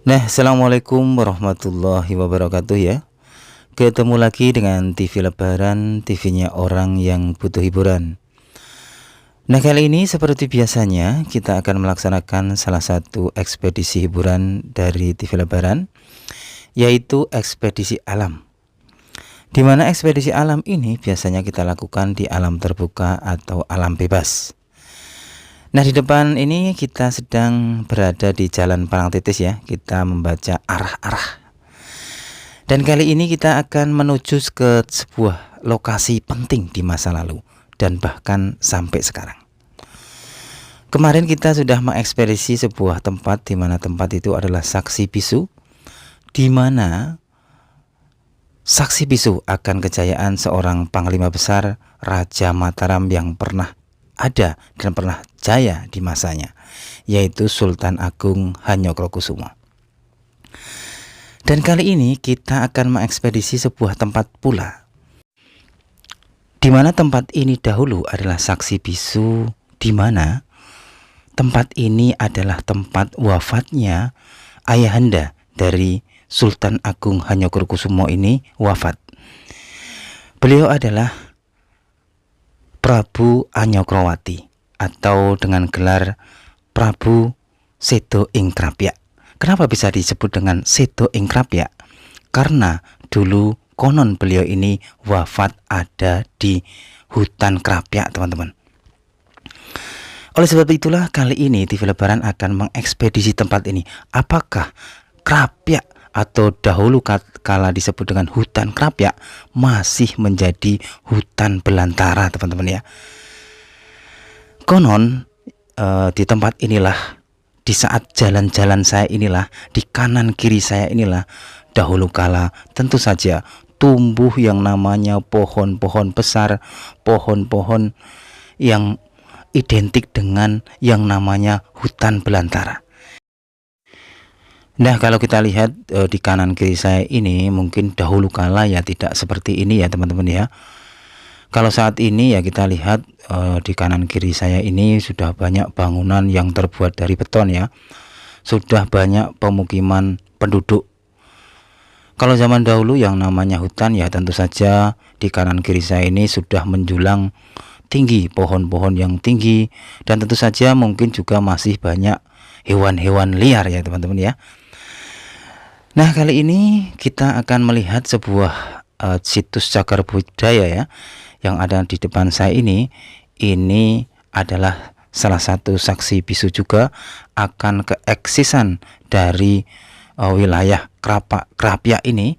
Nah, assalamualaikum warahmatullahi wabarakatuh ya. Ketemu lagi dengan TV Lebaran, TV-nya orang yang butuh hiburan. Nah, kali ini seperti biasanya kita akan melaksanakan salah satu ekspedisi hiburan dari TV Lebaran, yaitu ekspedisi alam. Di mana ekspedisi alam ini biasanya kita lakukan di alam terbuka atau alam bebas. Nah, di depan ini kita sedang berada di Jalan Parangtritis ya. Kita membaca arah-arah. Dan kali ini kita akan menuju ke sebuah lokasi penting di masa lalu dan bahkan sampai sekarang. Kemarin kita sudah mengekspedisi sebuah tempat di mana tempat itu adalah Saksi Bisu, di mana saksi bisu akan kejayaan seorang panglima besar Raja Mataram yang pernah ada dan pernah jaya di masanya, yaitu Sultan Agung Hanyokrokusumo. Dan kali ini kita akan mengekspedisi sebuah tempat pula, di mana tempat ini dahulu adalah saksi bisu, di mana tempat ini adalah tempat wafatnya ayahanda dari Sultan Agung Hanyokrokusumo ini wafat. Beliau adalah Prabu Anyokrowati atau dengan gelar Prabu Sedo ing Krapyak. Kenapa bisa disebut dengan Sedo ing Krapyak? Karena dulu konon beliau ini wafat ada di hutan Krapyak, teman-teman. Oleh sebab itulah kali ini TV Lebaran akan mengekspedisi tempat ini. Apakah Krapyak atau dahulu kala disebut dengan hutan Krapyak masih menjadi hutan belantara, teman-teman ya? Konon di tempat inilah, di saat jalan-jalan saya inilah, di kanan kiri saya inilah, dahulu kala tentu saja tumbuh yang namanya pohon-pohon besar, pohon-pohon yang identik dengan yang namanya hutan belantara. Nah, kalau kita lihat di kanan kiri saya ini, mungkin dahulu kala ya tidak seperti ini ya teman-teman ya. Kalau saat ini ya kita lihat di kanan kiri saya ini sudah banyak bangunan yang terbuat dari beton ya. Sudah banyak pemukiman penduduk. Kalau zaman dahulu yang namanya hutan ya tentu saja di kanan kiri saya ini sudah menjulang tinggi, pohon-pohon yang tinggi, dan tentu saja mungkin juga masih banyak hewan-hewan liar ya teman-teman ya. Nah, kali ini kita akan melihat sebuah situs cagar budaya ya yang ada di depan saya ini. Ini adalah salah satu saksi bisu juga akan keeksisan dari wilayah Krapyak ini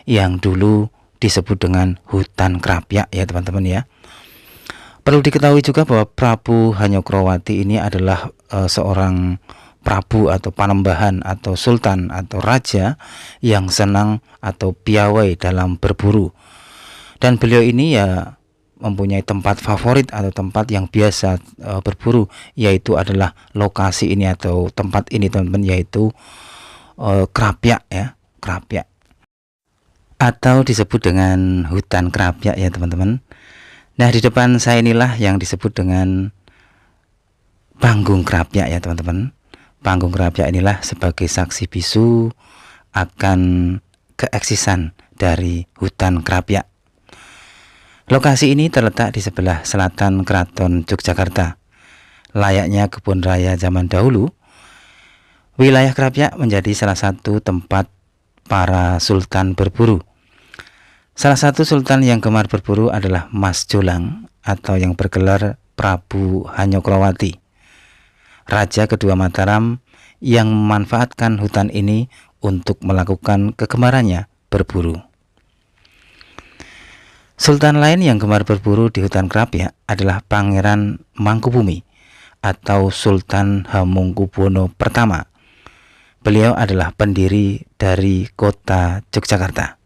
yang dulu disebut dengan hutan Krapyak ya teman-teman ya. Perlu diketahui juga bahwa Prabu Hanyokrowati ini adalah seorang prabu atau panembahan atau sultan atau raja yang senang atau piawai dalam berburu. Dan beliau ini ya mempunyai tempat favorit atau tempat yang biasa berburu, yaitu adalah lokasi ini atau tempat ini teman-teman, yaitu Krapyak ya, Krapyak atau disebut dengan hutan Krapyak ya teman-teman. Nah, di depan saya inilah yang disebut dengan panggung Krapyak ya teman-teman. Panggung Krapyak inilah sebagai saksi bisu akan keeksisan dari hutan Krapyak. Lokasi ini terletak di sebelah selatan Keraton Yogyakarta. Layaknya kebun raya zaman dahulu, wilayah Krapyak menjadi salah satu tempat para sultan berburu. Salah satu sultan yang gemar berburu adalah Mas Jolang atau yang bergelar Prabu Hanyokrowati, Raja kedua Mataram yang memanfaatkan hutan ini untuk melakukan kegemarannya berburu. Sultan lain yang gemar berburu di hutan Krapyak adalah Pangeran Mangkubumi atau Sultan Hamengkubuwono I. Beliau adalah pendiri dari kota Yogyakarta.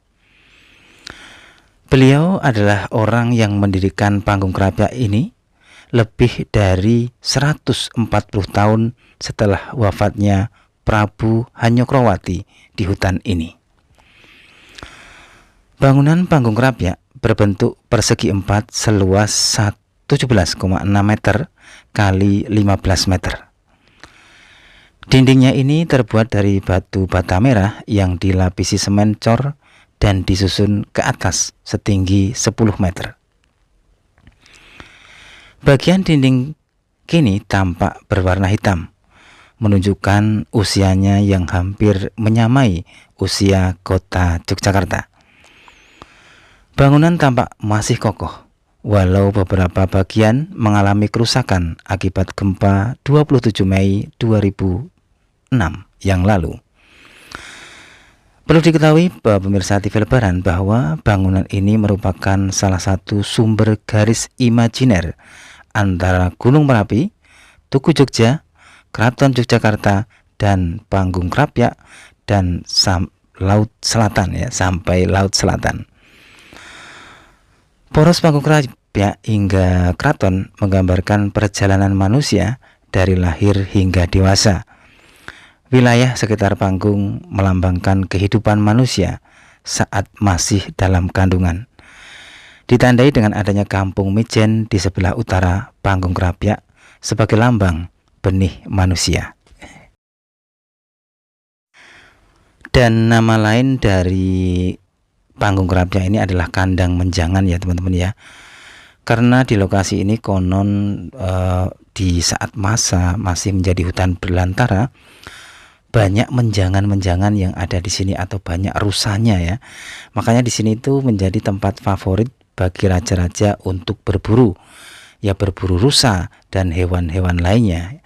Beliau adalah orang yang mendirikan panggung Krapyak ini lebih dari 140 tahun setelah wafatnya Prabu Hanyokrowati di hutan ini. Bangunan panggung Krapyak berbentuk persegi 4 seluas 17,6 meter kali 15 meter. Dindingnya ini terbuat dari batu bata merah yang dilapisi semen cor dan disusun ke atas setinggi 10 meter. Bagian dinding kini tampak berwarna hitam, menunjukkan usianya yang hampir menyamai usia kota Yogyakarta. Bangunan tampak masih kokoh, walau beberapa bagian mengalami kerusakan akibat gempa 27 Mei 2006 yang lalu. Perlu diketahui pemirsa TV Lebaran bahwa bangunan ini merupakan salah satu sumber garis imajiner antara Gunung Merapi, Tugu Jogja, Keraton Yogyakarta, dan Panggung Krapyak dan Laut Selatan ya, sampai Laut Selatan. Poros Panggung Krapyak hingga Keraton menggambarkan perjalanan manusia dari lahir hingga dewasa. Wilayah sekitar panggung melambangkan kehidupan manusia saat masih dalam kandungan. Ditandai dengan adanya kampung Mijen di sebelah utara Panggung Krapyak sebagai lambang benih manusia. Dan nama lain dari Panggung Krapyak ini adalah kandang menjangan ya teman-teman ya. Karena di lokasi ini konon di saat masa masih menjadi hutan belantara, banyak menjangan-menjangan yang ada di sini atau banyak rusanya ya. Makanya di sini itu menjadi tempat favorit bagi raja-raja untuk berburu. Ya berburu rusa dan hewan-hewan lainnya.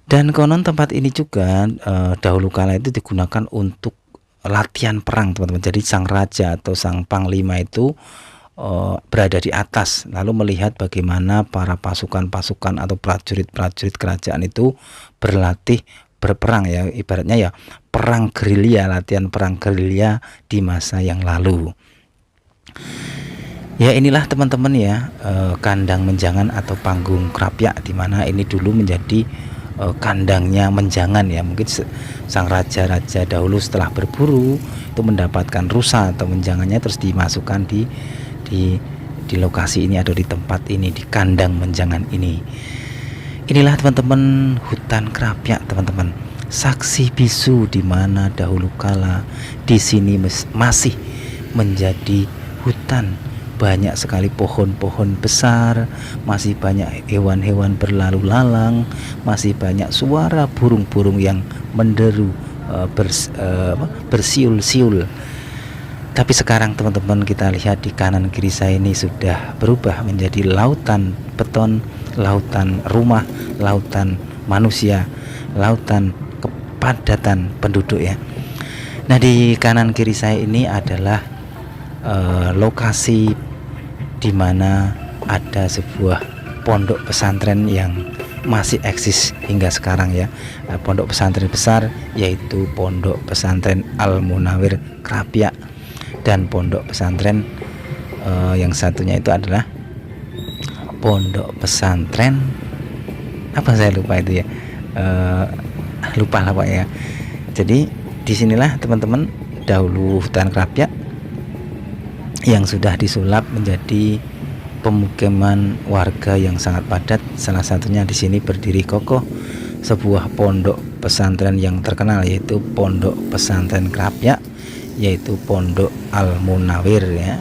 Dan konon tempat ini juga dahulu kala itu digunakan untuk latihan perang teman-teman. Jadi sang raja atau sang panglima itu berada di atas lalu melihat bagaimana para pasukan-pasukan atau prajurit-prajurit kerajaan itu berlatih berperang ya, ibaratnya ya perang gerilya, latihan perang gerilya di masa yang lalu. Ya inilah teman-teman ya kandang menjangan atau Panggung Krapyak, di mana ini dulu menjadi kandangnya menjangan ya. Mungkin sang raja-raja dahulu setelah berburu itu mendapatkan rusa atau menjangannya, terus dimasukkan di lokasi ini atau di tempat ini, di kandang menjangan ini. Inilah teman-teman hutan Krapyak teman-teman, saksi bisu di mana dahulu kala di sini masih menjadi hutan. Banyak sekali pohon-pohon besar, masih banyak hewan-hewan berlalu lalang, masih banyak suara burung-burung yang menderu bersiul-siul. Tapi sekarang teman-teman kita lihat di kanan kiri saya ini sudah berubah menjadi lautan beton, lautan rumah, lautan manusia, lautan kepadatan penduduk ya. Nah di kanan kiri saya ini adalah lokasi di mana ada sebuah pondok pesantren yang masih eksis hingga sekarang ya. Pondok pesantren besar yaitu Pondok Pesantren Al Munawir Krapyak, dan pondok pesantren yang satunya itu adalah pondok pesantren apa, saya lupa itu ya, lupa lah Pak ya. Jadi disinilah teman-teman dahulu hutan Krapyak yang sudah disulap menjadi pemukiman warga yang sangat padat. Salah satunya di sini berdiri kokoh sebuah pondok pesantren yang terkenal, yaitu Pondok Pesantren Krapyak, yaitu Pondok Al Munawir ya.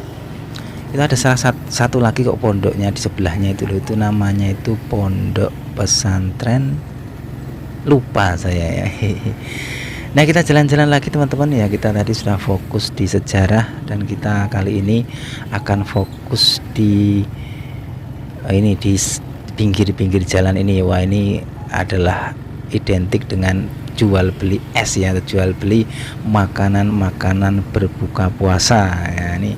Itu ada salah satu lagi kok pondoknya di sebelahnya itu loh, itu namanya itu Pondok Pesantren, lupa saya ya. Nah kita jalan-jalan lagi teman-teman ya. Kita tadi sudah fokus di sejarah dan kita kali ini akan fokus di ini, di pinggir-pinggir jalan ini. Wah ini adalah identik dengan jual beli es ya, jual beli makanan-makanan berbuka puasa ya. Ini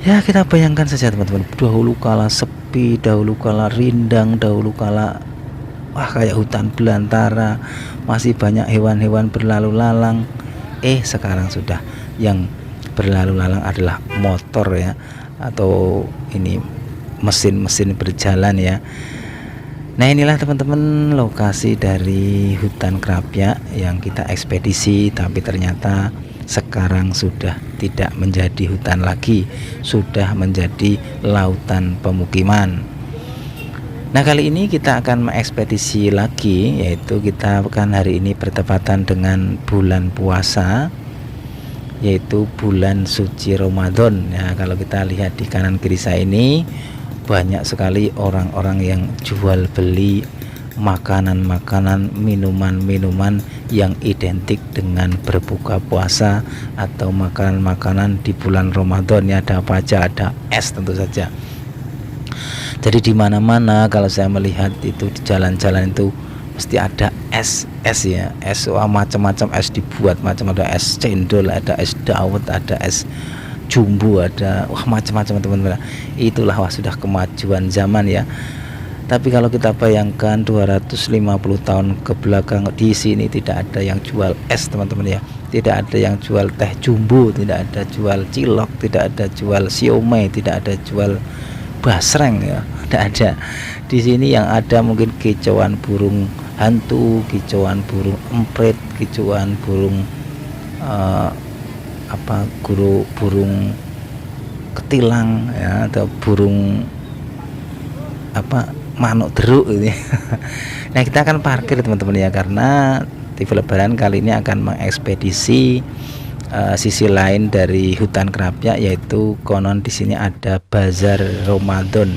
ya kita bayangkan saja teman-teman, dahulu kala sepi, dahulu kala rindang, dahulu kala wah kayak hutan belantara, masih banyak hewan-hewan berlalu lalang. Sekarang sudah yang berlalu lalang adalah motor ya, atau ini mesin-mesin berjalan ya. Nah inilah teman-teman lokasi dari hutan Krapyak yang kita ekspedisi, tapi ternyata sekarang sudah tidak menjadi hutan lagi, sudah menjadi lautan pemukiman. Nah, kali ini kita akan mengekspedisi lagi, yaitu kita akan hari ini bertepatan dengan bulan puasa, yaitu bulan suci Ramadan. Ya, kalau kita lihat di kanan kiri saya ini banyak sekali orang-orang yang jual beli makanan-makanan, minuman-minuman yang identik dengan berbuka puasa atau makanan-makanan di bulan Ramadan. Ya, ada apa aja? Ada es tentu saja. Jadi di mana-mana kalau saya melihat itu di jalan-jalan itu mesti ada es ya, es, wah, macam-macam es dibuat, macam ada es cendol, ada es dawet, ada es jumbo, ada wah macam-macam teman-teman. Itulah wah sudah kemajuan zaman ya. Tapi kalau kita bayangkan 250 tahun ke belakang, di sini tidak ada yang jual es teman-teman ya. Tidak ada yang jual teh jumbo, tidak ada jual cilok, tidak ada jual siomay, tidak ada jual basreng ya, tidak ada. Di sini yang ada mungkin kicauan burung hantu, kicauan burung emprit, kicauan burung burung ketilang ya, atau burung manuk deruk ini. Nah, kita akan parkir teman-teman ya, karena TV Lebaran kali ini akan mengekspedisi sisi lain dari hutan Krapyak, yaitu konon di sini ada bazar Ramadan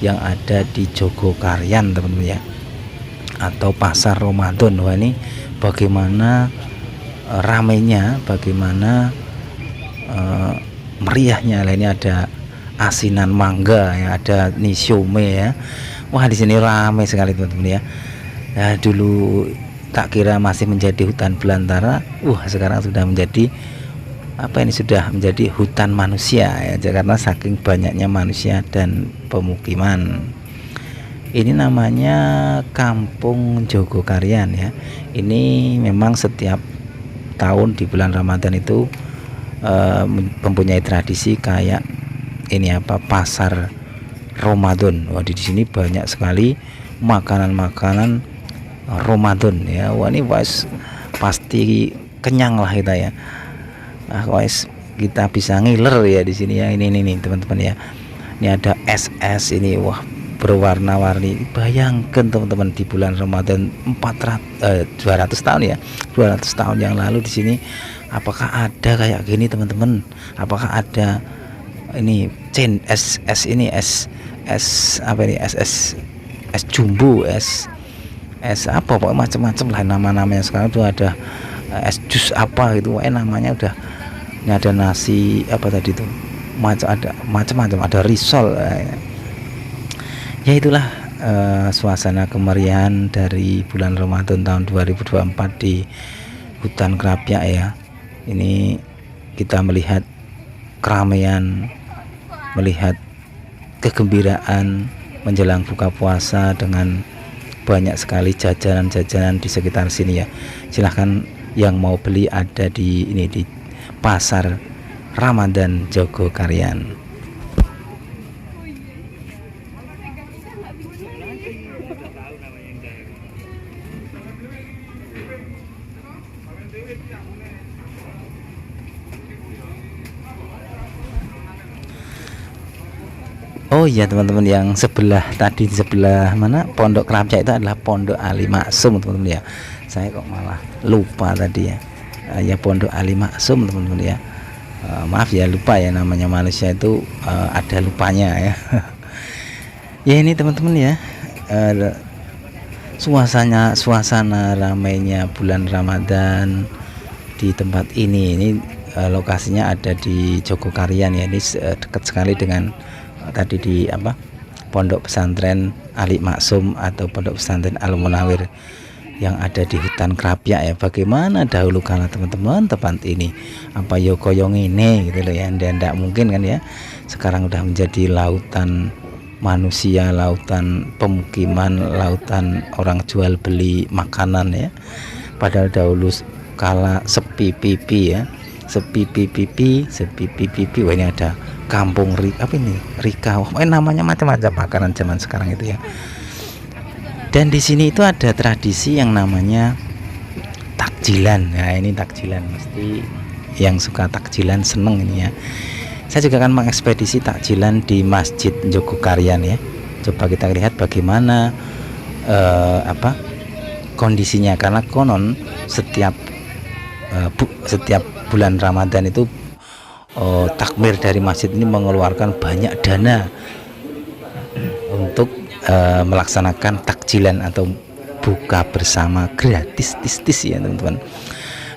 yang ada di Jogokaryan teman-teman ya, atau pasar Ramadan. Wah, ini bagaimana ramainya, bagaimana meriahnya. Lah, ini ada asinan mangga ya, ada nisiome ya. Wah, di sini ramai sekali teman-teman ya. Nah, dulu tak kira masih menjadi hutan belantara, sekarang sudah menjadi sudah menjadi hutan manusia ya, karena saking banyaknya manusia dan pemukiman. Ini namanya Kampung Jogokaryan ya. Ini memang setiap tahun di bulan Ramadan itu mempunyai tradisi kayak ini pasar Ramadan. Wah, di sini banyak sekali makanan-makanan Ramadan ya. Wah, ini pasti kenyang lah kita ya. Kita bisa ngiler ya di sini ya. Ini teman-teman ya. Ini ada es ini, wah, berwarna-warni. Bayangkan teman-teman, di bulan Ramadan 200 tahun ya. 200 tahun yang lalu di sini apakah ada kayak gini teman-teman? Apakah ada ini es jumbo, es pokoknya macam-macam lah namanya. Sekarang tuh ada es jus gitu, namanya udah. Ini ada nasi tadi tuh, macam-macam, ada risol ya. Itulah suasana kemeriahan dari bulan Ramadan tahun 2024 di hutan Krapyak ya. Ini kita melihat keramaian, melihat kegembiraan menjelang buka puasa dengan banyak sekali jajanan-jajanan di sekitar sini ya. Silahkan yang mau beli, ada di pasar Ramadan Jogokaryan. Oh iya teman-teman, yang sebelah tadi, di sebelah mana Pondok Krapyak itu adalah Pondok Ali Maksum teman-teman ya. Saya kok malah lupa tadi ya. Ya, Pondok Ali Maksum teman-teman ya. Maaf ya, lupa ya, namanya manusia itu ada lupanya ya. Ya, ini teman-teman ya, suasana ramainya bulan Ramadan di tempat ini. Ini lokasinya ada di Jogokaryan ya. Ini dekat sekali dengan tadi di Pondok Pesantren Ali Maksum atau Pondok Pesantren Al Munawir yang ada di hutan Krapyak ya. Bagaimana dahulu kala teman-teman tempat ini koyong ini gitu loh ya. Dan tidak mungkin kan ya, sekarang udah menjadi lautan manusia, lautan pemukiman, lautan orang jual beli makanan ya. Padahal dahulu kala sepi pipi ya, sepi pipi. Wah, ini ada kampung Rika, namanya macam-macam makanan zaman sekarang itu ya. Dan di sini itu ada tradisi yang namanya takjilan. Nah, ini takjilan, mesti yang suka takjilan seneng ini ya. Saya juga akan mengekspedisi takjilan di Masjid Jogokaryan ya. Coba kita lihat bagaimana kondisinya, karena konon setiap bulan Ramadan itu takmir dari masjid ini mengeluarkan banyak dana untuk melaksanakan takjilan atau buka bersama gratis tis ya teman-teman.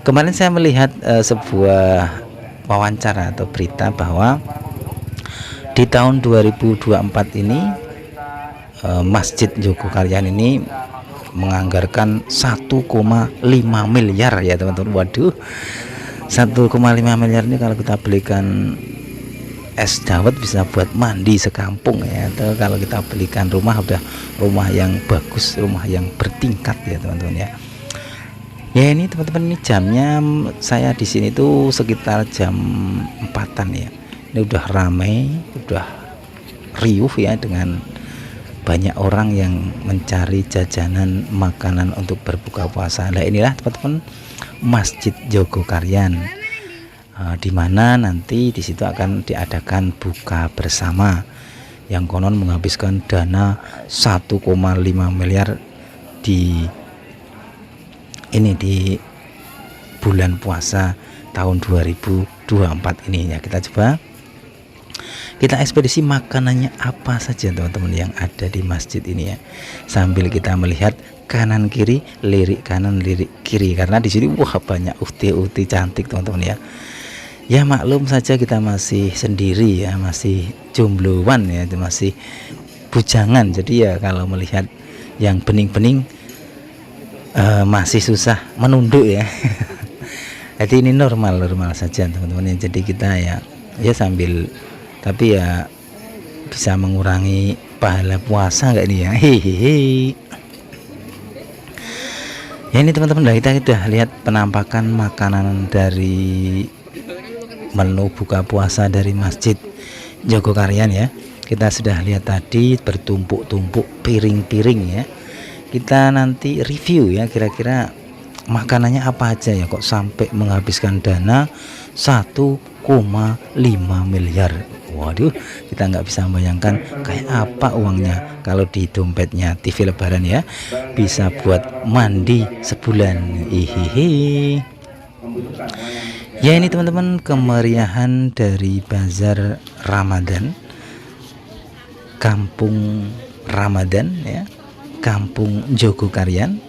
Kemarin saya melihat sebuah wawancara atau berita bahwa di tahun 2024 ini Masjid Jogokaryan ini menganggarkan 1,5 miliar ya teman-teman. Waduh, 1,5 miliar ini kalau kita belikan es dawet bisa buat mandi sekampung ya. Atau kalau kita belikan rumah, udah rumah yang bagus, rumah yang bertingkat ya teman-teman ya. Ya ini teman-teman, ini jamnya saya di sini tuh sekitar jam 4-an ya. Ini udah ramai, udah riuh ya, dengan banyak orang yang mencari jajanan makanan untuk berbuka puasa. Nah inilah teman-teman Masjid Jogokaryan, di mana nanti di situ akan diadakan buka bersama yang konon menghabiskan dana 1,5 miliar di bulan puasa tahun 2024 ini ya. Kita coba kita ekspedisi makanannya apa saja teman-teman yang ada di masjid ini ya, sambil kita melihat kanan kiri, lirik kanan lirik kiri, karena di sini wah banyak uhti-uhti cantik teman-teman ya. Ya maklum saja kita masih sendiri ya, masih jombloan ya, masih bujangan, jadi ya kalau melihat yang bening-bening masih susah menunduk ya. Jadi ini normal saja teman-teman ya. Jadi kita ya sambil, tapi ya bisa mengurangi pahala puasa nggak ini ya. Hehehe. Ya ini teman-teman, kita sudah lihat penampakan makanan dari menu buka puasa dari Masjid Jogokaryan ya. Kita sudah lihat tadi bertumpuk-tumpuk piring-piring ya. Kita nanti review ya, kira-kira makanannya apa aja ya kok sampai menghabiskan dana 1,5 miliar. Waduh, kita nggak bisa membayangkan kayak apa uangnya kalau di dompetnya TV Lebaran ya, bisa buat mandi sebulan. Hihihi. Ya ini teman-teman kemeriahan dari Bazar Ramadan, Kampung Ramadan ya, Kampung Jogokaryan.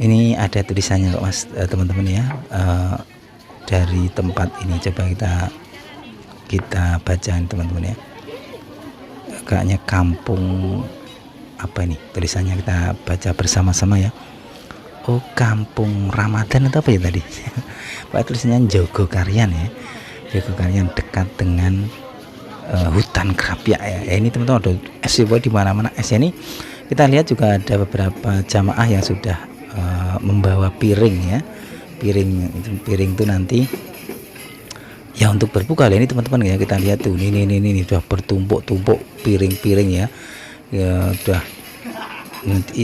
Ini ada tulisannya kok mas, teman-teman ya, dari tempat ini. Coba kita bacaan teman-teman ya, kayaknya kampung apa ini tulisannya, kita baca bersama-sama ya. Oh, Kampung Ramadan atau apa ya tadi? Pak tulisannya Jogokaryan ya, Jogokaryan dekat dengan hutan Krapyak ya. Ini teman-teman ada es di mana-mana es ini. Kita lihat juga ada beberapa jamaah yang sudah membawa piring ya, piring itu nanti ya untuk berbuka. Ini teman-teman ya, kita lihat tuh ini sudah bertumpuk-tumpuk piring-piring ya, udah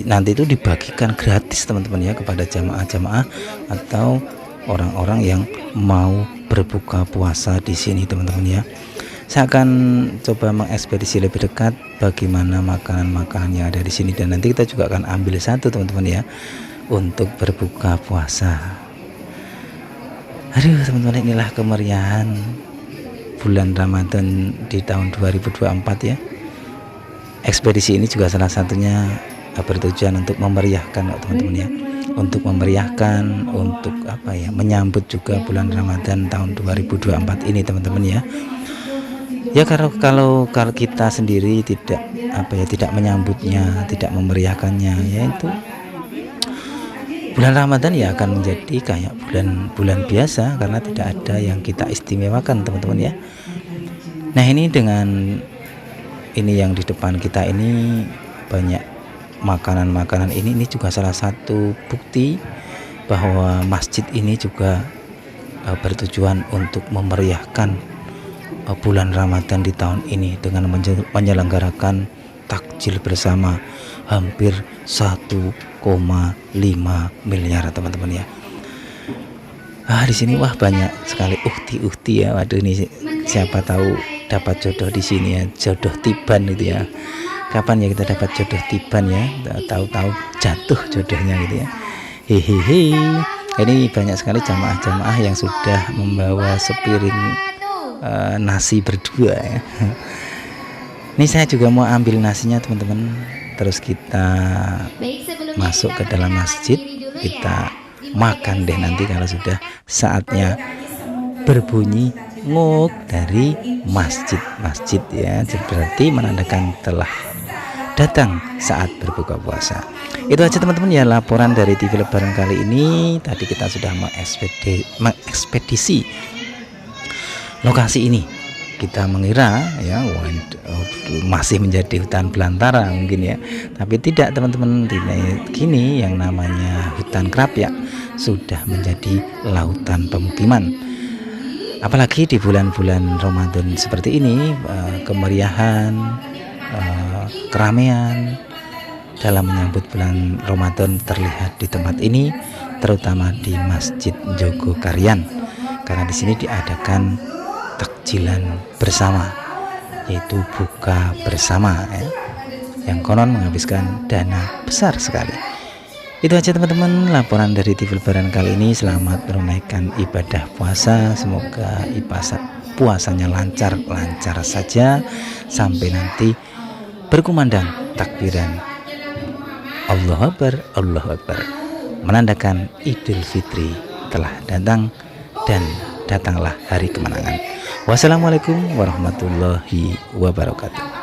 nanti itu dibagikan gratis teman-teman ya kepada jamaah-jamaah atau orang-orang yang mau berbuka puasa di sini teman-teman ya. Saya akan coba mengekspedisi lebih dekat bagaimana makanan-makanan yang ada di sini, dan nanti kita juga akan ambil satu teman-teman ya untuk berbuka puasa. Aduh teman-teman, inilah kemeriahan bulan Ramadan di tahun 2024 ya. Ekspedisi ini juga salah satunya bertujuan untuk memeriahkan teman-teman ya, untuk memeriahkan, untuk apa ya, menyambut juga bulan Ramadan tahun 2024 ini teman-teman ya. Ya kalau kita sendiri tidak menyambutnya, tidak memeriahkannya, yaitu bulan Ramadan ya akan menjadi kayak bulan biasa, karena tidak ada yang kita istimewakan teman-teman ya. Nah ini dengan ini yang di depan kita ini banyak makanan-makanan ini juga salah satu bukti bahwa masjid ini juga bertujuan untuk memeriahkan bulan Ramadan di tahun ini dengan menyelenggarakan takjil bersama hampir 1,5 miliar teman-teman ya. Di sini wah banyak sekali uhti-uhti ya. Waduh, ini siapa tahu dapat jodoh di sini ya, jodoh tiban gitu ya. Kapan ya kita dapat jodoh tiban ya? Tahu-tahu jatuh jodohnya gitu ya. Hehehe. Ini banyak sekali jamaah-jamaah yang sudah membawa sepiring nasi berdua ya. Ini saya juga mau ambil nasinya teman-teman. Terus kita masuk ke dalam masjid, kita makan deh nanti kalau sudah saatnya berbunyi nguk dari masjid ya. Berarti menandakan telah datang saat berbuka puasa. Itu aja teman-teman ya laporan dari TV Lebaran kali ini. Tadi kita sudah mengekspedisi lokasi ini. Kita mengira ya masih menjadi hutan belantara mungkin ya, tapi tidak teman-teman. Kini yang namanya hutan Krapyak sudah menjadi lautan pemukiman. Apalagi di bulan-bulan Ramadan seperti ini, kemeriahan, keramaian dalam menyambut bulan Ramadan terlihat di tempat ini, terutama di Masjid Jogokarian, karena di sini diadakan takjilan bersama, yaitu buka bersama ya, yang konon menghabiskan dana besar sekali. Itu aja teman-teman laporan dari TV Lebaran kali ini. Selamat menunaikan ibadah puasa, semoga puasanya lancar saja sampai nanti berkumandang takbiran Allahu Akbar, Allahu Akbar, menandakan Idul Fitri telah datang dan datanglah hari kemenangan. Wassalamualaikum warahmatullahi wabarakatuh.